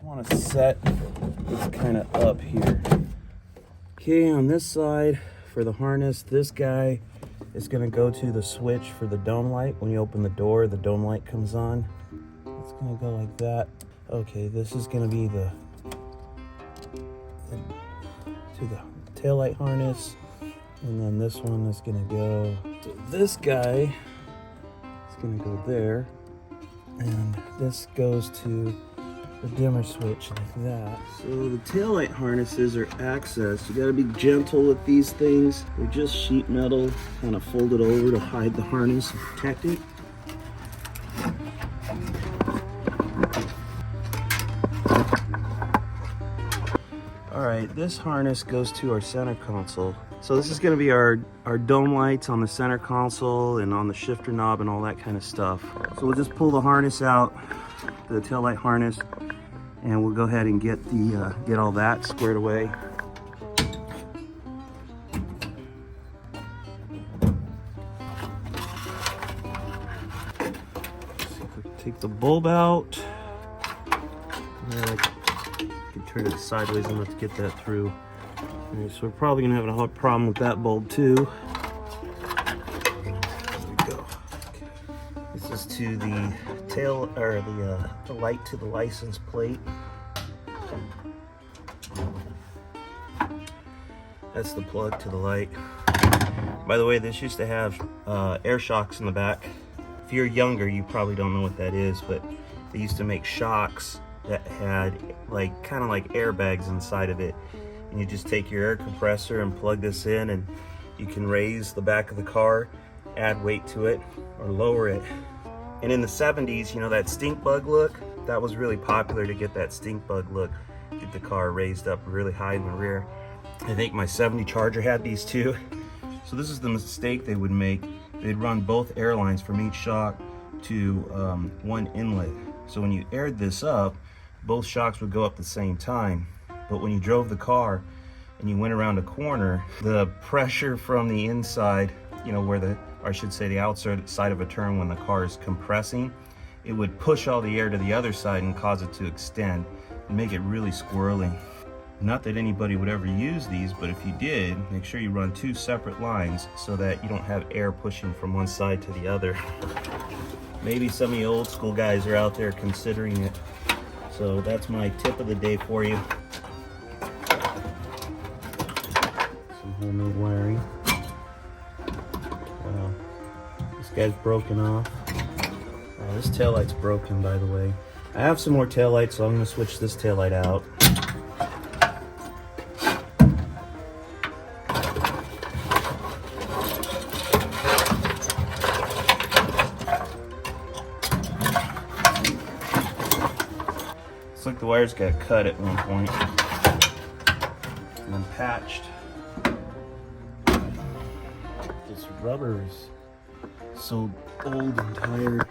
Just want to set this kind of up here. Okay, on this side for the harness, this guy is going to go to the switch for the dome light. When you open the door, the dome light comes on. It's going to go like that. Okay, this is going to be the tail light harness, and then this one is going to go. So this guy is going to go there, and this goes to the dimmer switch like that. So the taillight harnesses are accessed. You gotta be gentle with these things. They're just sheet metal, kind of folded over to hide the harness and protect it. All right, this harness goes to our center console. So this is gonna be our dome lights on the center console and on the shifter knob and all that kind of stuff. So we'll just pull the harness out, the taillight harness, and we'll go ahead and get all that squared away. Take the bulb out. I can turn it sideways enough to get that through. Okay, so we're probably gonna have a hard problem with that bulb too. There we go. Okay. This is to the tail, or the light to the license plate. That's the plug to the light. By the way, this used to have air shocks in the back. If you're younger, you probably don't know what that is, but they used to make shocks that had kind of like airbags inside of it. And you just take your air compressor and plug this in, and you can raise the back of the car, add weight to it, or lower it. And in the 70s, you know, that stink bug look, that was really popular, to get that stink bug look, get the car raised up really high in the rear. I think my 70 Charger had these too. So this is the mistake they would make. They'd run both air lines from each shock to one inlet. So when you aired this up, both shocks would go up at the same time. But when you drove the car and you went around a corner, the pressure from the inside, you know, or I should say the outside side of a turn when the car is compressing, it would push all the air to the other side and cause it to extend and make it really squirrely. Not that anybody would ever use these, but if you did, make sure you run two separate lines so that you don't have air pushing from one side to the other. Maybe some of you old school guys are out there considering it. So that's my tip of the day for you. Some homemade wiring. This guy's broken off. This taillight's broken, by the way. I have some more taillights, so I'm going to switch this taillight out. Looks like the wires got cut at one point and then patched. This rubber is so old and tired.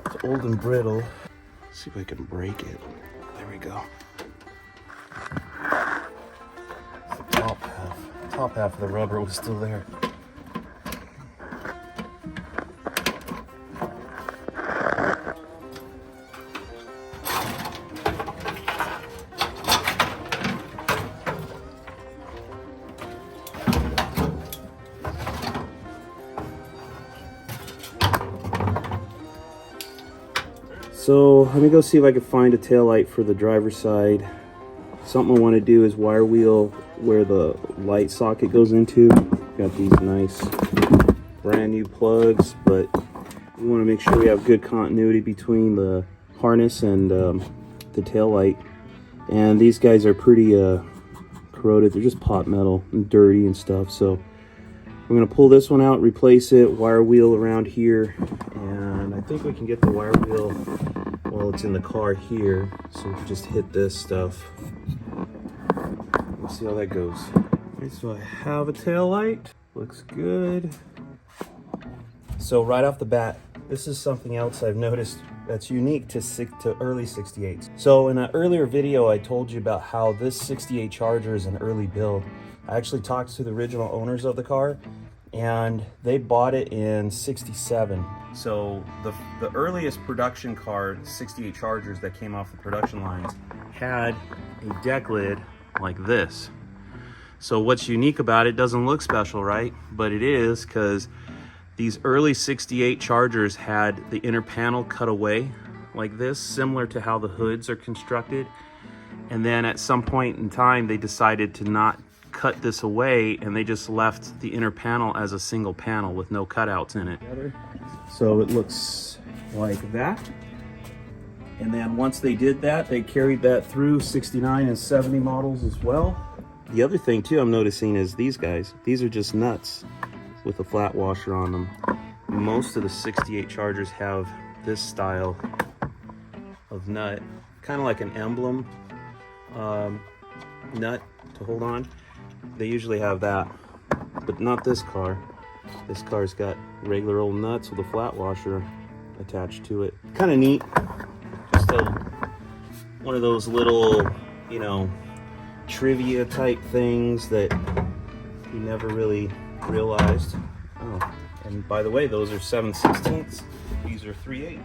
It's old and brittle. Let's see if I can break it. There we go. The top half of the rubber was still there. So let me go see if I can find a taillight for the driver's side. Something I want to do is wire wheel where the light socket goes into. Got these nice brand new plugs, but we want to make sure we have good continuity between the harness and the taillight. And these guys are pretty corroded. They're just pot metal and dirty and stuff. So I'm going to pull this one out, replace it, wire wheel around here, and I think we can get the wire wheel while it's in the car here, so we can just hit this stuff. Let's see how that goes. Okay, so I have a tail light. Looks good. So right off the bat, this is something else I've noticed that's unique to early 68s. So in an earlier video, I told you about how this 68 Charger is an early build. I actually talked to the original owners of the car, and they bought it in '67. So the earliest production car, 68 Chargers that came off the production lines, had a deck lid like this. So what's unique about it, doesn't look special, right? But it is, because these early 68 Chargers had the inner panel cut away like this, similar to how the hoods are constructed. And then at some point in time, they decided to not cut this away, and they just left the inner panel as a single panel with no cutouts in it. So it looks like that. And then once they did that, they carried that through 69 and 70 models as well. The other thing too I'm noticing is these guys, these are just nuts with a flat washer on them. Most of the 68 Chargers have this style of nut, kind of like an emblem nut to hold on. They usually have that, but not this car. This car's got regular old nuts with a flat washer attached to it. Kind of neat. Just one of those little, you know, trivia type things that you never really realized. Oh, and by the way, those are 7/16. These are 3/8.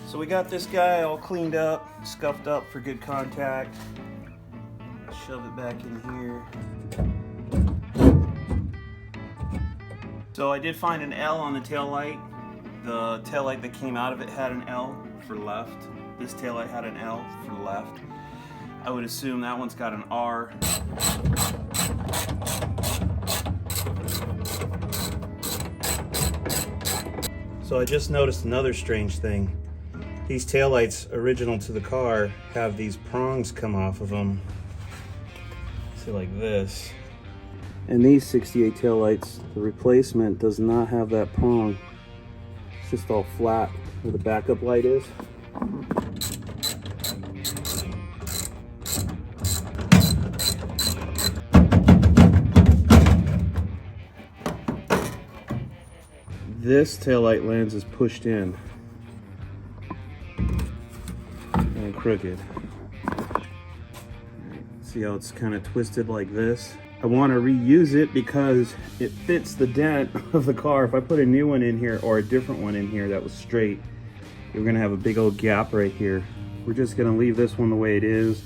So we got this guy all cleaned up, scuffed up for good contact. Shove it back in here. So I did find an L on the taillight. The taillight that came out of it had an L for left. This taillight had an L for left. I would assume that one's got an R. So I just noticed another strange thing. These taillights, original to the car, have these prongs come off of them. See, like this. And these 68 taillights, the replacement does not have that prong. It's just all flat where the backup light is. This taillight lens is pushed in and crooked. See how it's kind of twisted like this? I want to reuse it because it fits the dent of the car. If I put a new one in here or a different one in here that was straight, you're gonna have a big old gap right here. We're just gonna leave this one the way it is,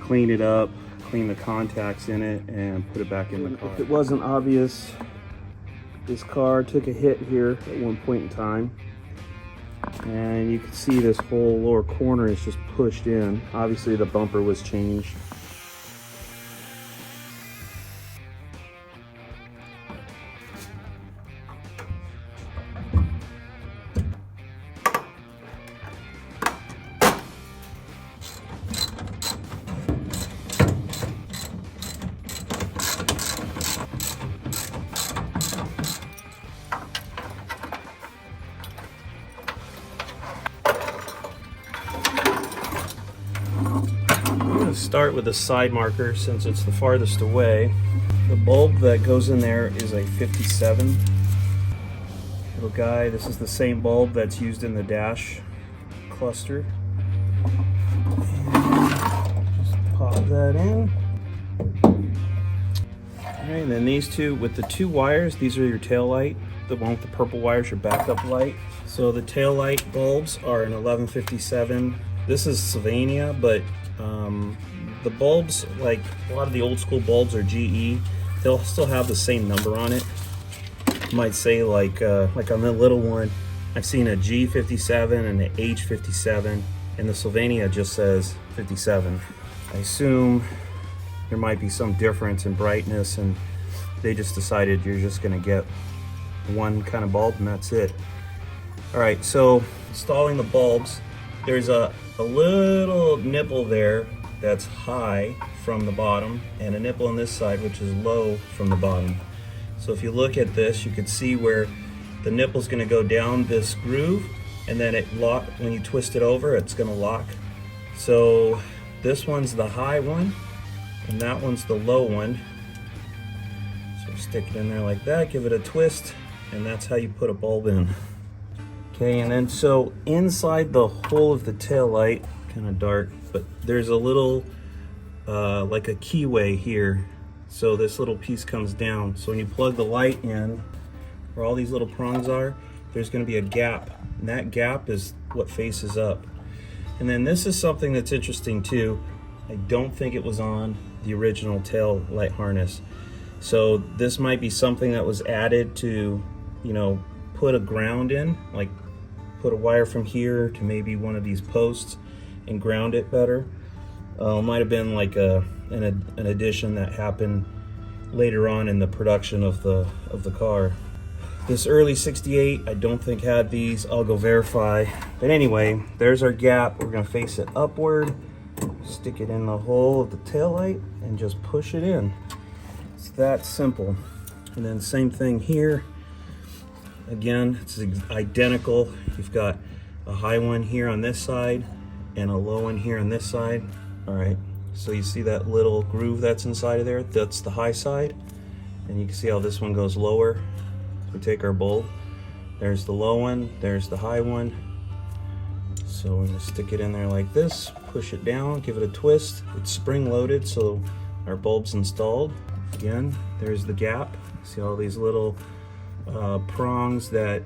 clean it up, clean the contacts in it, and put it back in the car. If it wasn't obvious, this car took a hit here at one point in time. And you can see this whole lower corner is just pushed in. Obviously the bumper was changed. Start with the side marker since it's the farthest away. The bulb that goes in there is a 57. Little guy, this is the same bulb that's used in the dash cluster. And just pop that in. Alright, and then these two, with the two wires, these are your tail light. The one with the purple wires, your backup light. So the tail light bulbs are an 1157. This is Sylvania, but the bulbs, like a lot of the old school bulbs are GE. They'll still have the same number on it. You might say like on the little one, I've seen a G57 and an H57, and the Sylvania just says 57. I assume there might be some difference in brightness, and they just decided you're just gonna get one kind of bulb and that's it. All right, so installing the bulbs, there's a little nipple there that's high from the bottom, and a nipple on this side which is low from the bottom. So if you look at this, you can see where the nipple's going to go down this groove, and then it lock when you twist it over, it's gonna lock. So this one's the high one, and that one's the low one. So stick it in there like that, give it a twist, and that's how you put a bulb in. Okay, and then so inside the hole of the tail light, kind of dark, but there's a little like a keyway here. So this little piece comes down. So when you plug the light in, where all these little prongs are, there's going to be a gap, and that gap is what faces up. And then this is something that's interesting too. I don't think it was on the original tail light harness. So this might be something that was added to, you know, put a ground in, like put a wire from here to maybe one of these posts and ground it better. Might have been like an addition that happened later on in the production of the car. This early 68, I don't think had these. I'll go verify. But anyway, there's our gap. We're gonna face it upward, stick it in the hole of the taillight, and just push it in. It's that simple. And then same thing here. Again, it's identical. You've got a high one here on this side and a low one here on this side. All right, so you see that little groove that's inside of there? That's the high side. And you can see how this one goes lower. We take our bulb, there's the low one, there's the high one. So we're gonna stick it in there like this, push it down, give it a twist. It's spring loaded, so our bulb's installed. Again, there's the gap. See all these little prongs that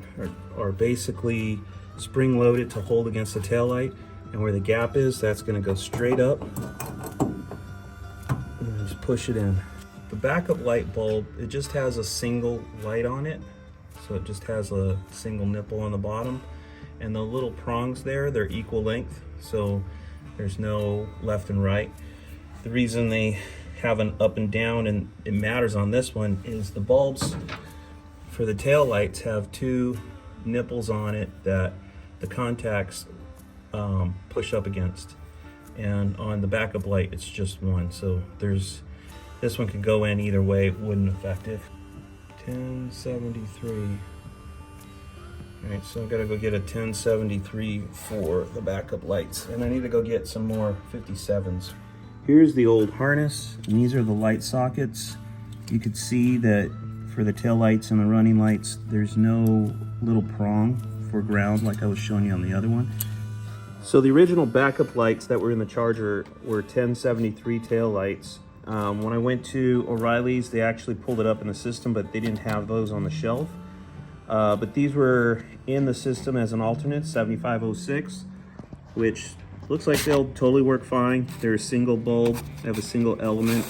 are basically spring loaded to hold against the taillight. And where the gap is, that's gonna go straight up. And just push it in. The backup light bulb, it just has a single light on it. So it just has a single nipple on the bottom. And the little prongs there, they're equal length. So there's no left and right. The reason they have an up and down, and it matters on this one, is the bulbs for the tail lights have two nipples on it that the contacts push up against. And on the backup light, it's just one. So this one could go in either way, it wouldn't affect it. 1073. All right, so I've got to go get a 1073 for the backup lights, and I need to go get some more 57s. Here's the old harness, and these are the light sockets. You could see that for the tail lights and the running lights, there's no little prong for ground like I was showing you on the other one. So the original backup lights that were in the Charger were 1073 tail lights. When I went to O'Reilly's, they actually pulled it up in the system, but they didn't have those on the shelf. But these were in the system as an alternate, 7506, which looks like they'll totally work fine. They're a single bulb, they have a single element.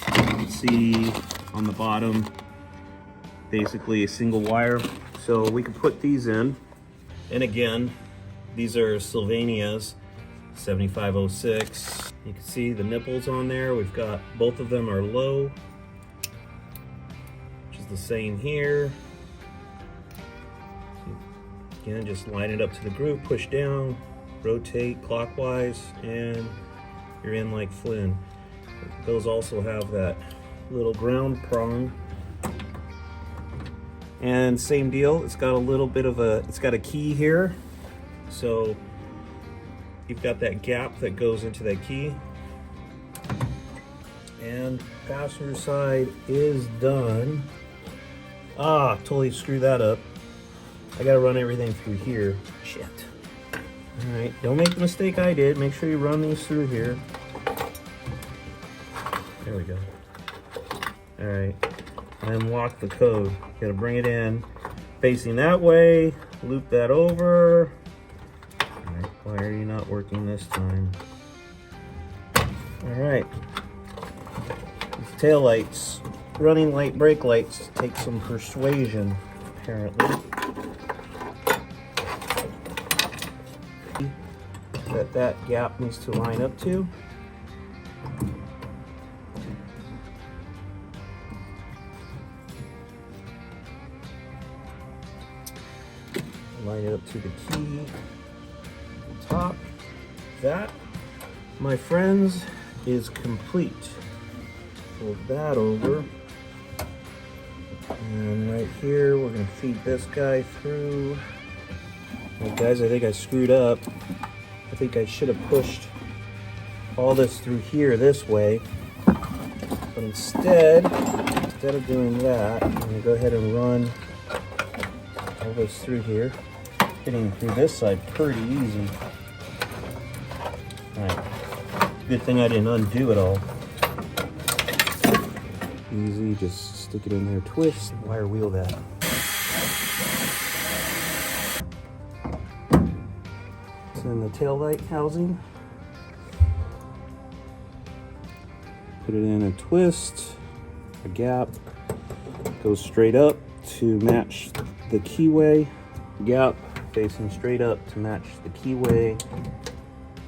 You can see on the bottom, basically a single wire. So we could put these in. And again, these are Sylvania's 7506. You can see the nipples on there. We've got, both of them are low, which is the same here. Again, just line it up to the groove, push down, rotate clockwise, and you're in like Flynn. Those also have that little ground prong. And same deal, it's got a little bit of it's got a key here. So you've got that gap that goes into that key. And passenger side is done. Totally screwed that up. I gotta run everything through here. Shit. All right, don't make the mistake I did. Make sure you run these through here. There we go. All right, and lock the code. Gotta bring it in, facing that way, loop that over. All right, why are you not working this time? All right, these tail lights, running light, brake lights, take some persuasion, apparently. That gap needs to line up to. Line it up to the key, the top. That, my friends, is complete. Fold that over. And right here, we're gonna feed this guy through. Well, guys, I think I screwed up. I think I should have pushed all this through here this way. But instead of doing that, I'm going to go ahead and run all this through here. Getting through this side pretty easy. Alright. Good thing I didn't undo it all. Easy, just stick it in there, twist, wire wheel that. It's in the taillight housing. Put it in a twist, a gap, goes straight up to match the keyway, gap facing straight up to match the keyway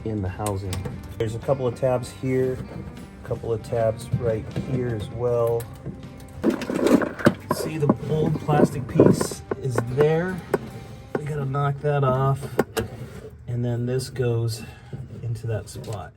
in the housing. There's a couple of tabs here, a couple of tabs right here as well. See, the old plastic piece is there. We gotta knock that off, and then this goes into that spot.